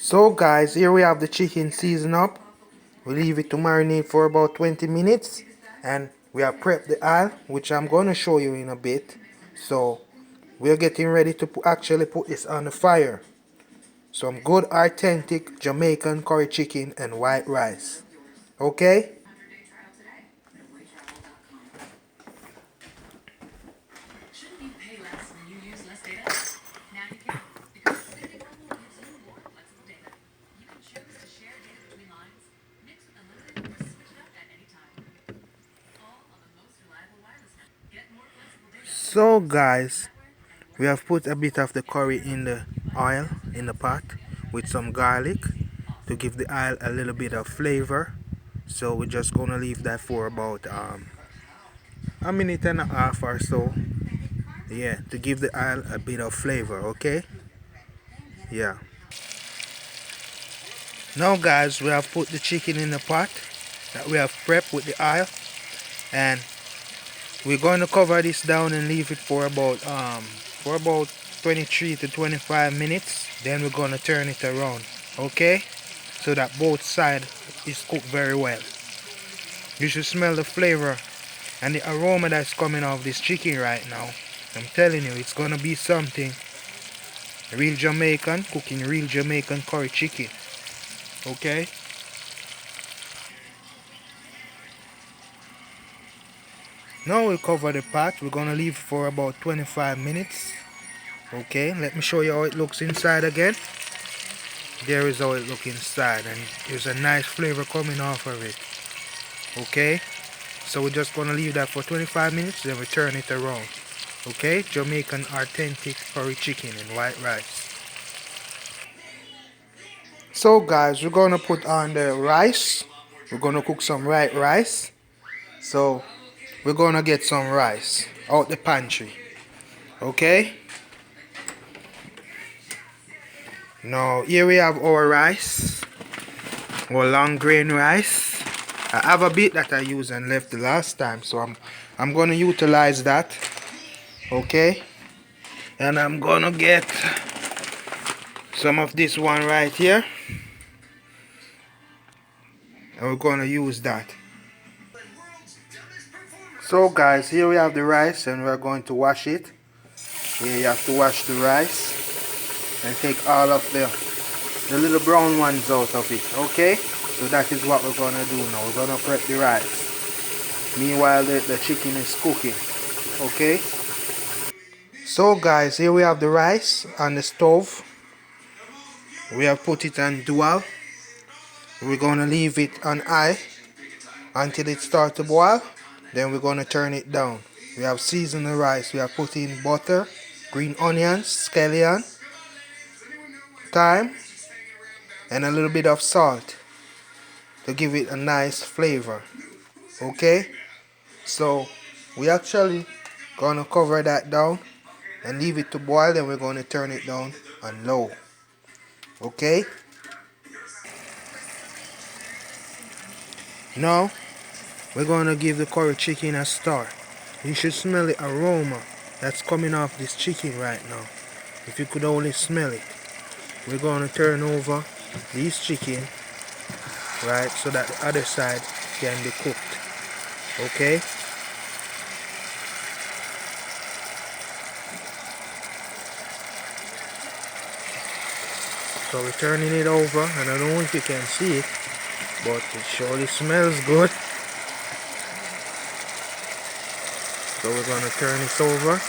So guys, here we have the chicken seasoned up. We leave it to marinate for about 20 minutes. And we have prepped the oil, which I'm going to show you in a bit. So we're getting ready to actually put this on the fire. Some good authentic Jamaican curry chicken and white rice. Okay? So guys, we have put a bit of the curry in the oil in the pot with some garlic to give the oil a little bit of flavor. So we're just gonna leave that for about a minute and a half or so. Yeah, to give the oil a bit of flavor. Okay. Yeah. Now guys, we have put the chicken in the pot that we have prepped with the oil, and we're going to cover this down and leave it for about 23 to 25 minutes. Then we're going to turn it around, okay, so that both sides is cooked very well. You should smell the flavor and the aroma that's coming off this chicken right now. I'm telling you, it's gonna be something real Jamaican, cooking real Jamaican curry chicken. Okay. Now we cover the pot. We're gonna leave for about 25 minutes. Okay, let me show you how it looks inside again. There is how it looks inside, and there's a nice flavor coming off of it. Okay, so we're just gonna leave that for 25 minutes, then we turn it around. Okay, Jamaican authentic curry chicken and white rice. So guys, we're gonna put on the rice. We're gonna cook some white rice. So we're gonna get some rice out the pantry. Okay. Now here we have our rice, our long grain rice. I have a bit that I used and left the last time, so I'm gonna utilize that. Okay. And I'm gonna get some of this one right here, and we're gonna use that. So guys, here we have the rice, and we're going to wash it. Here you have to wash the rice and take all of the little brown ones out of it. Okay, so that is what we're gonna do now. We're gonna prep the rice, meanwhile the chicken is cooking. Okay, so guys, here we have the rice on the stove. We have put it on dual. We're gonna leave it on high until it starts to boil. Then we're gonna turn it down. We have seasoned the rice. We have put in butter, green onions, scallion, thyme, and a little bit of salt to give it a nice flavor. Okay, so we actually gonna cover that down and leave it to boil. Then we're gonna turn it down on low. Okay, now we're gonna give the curry chicken a stir. You should smell the aroma that's coming off this chicken right now. If you could only smell it. We're gonna turn over this chicken, right, so that the other side can be cooked. Okay, so we're turning it over, and I don't know if you can see it, but it surely smells good. So we're gonna turn it over.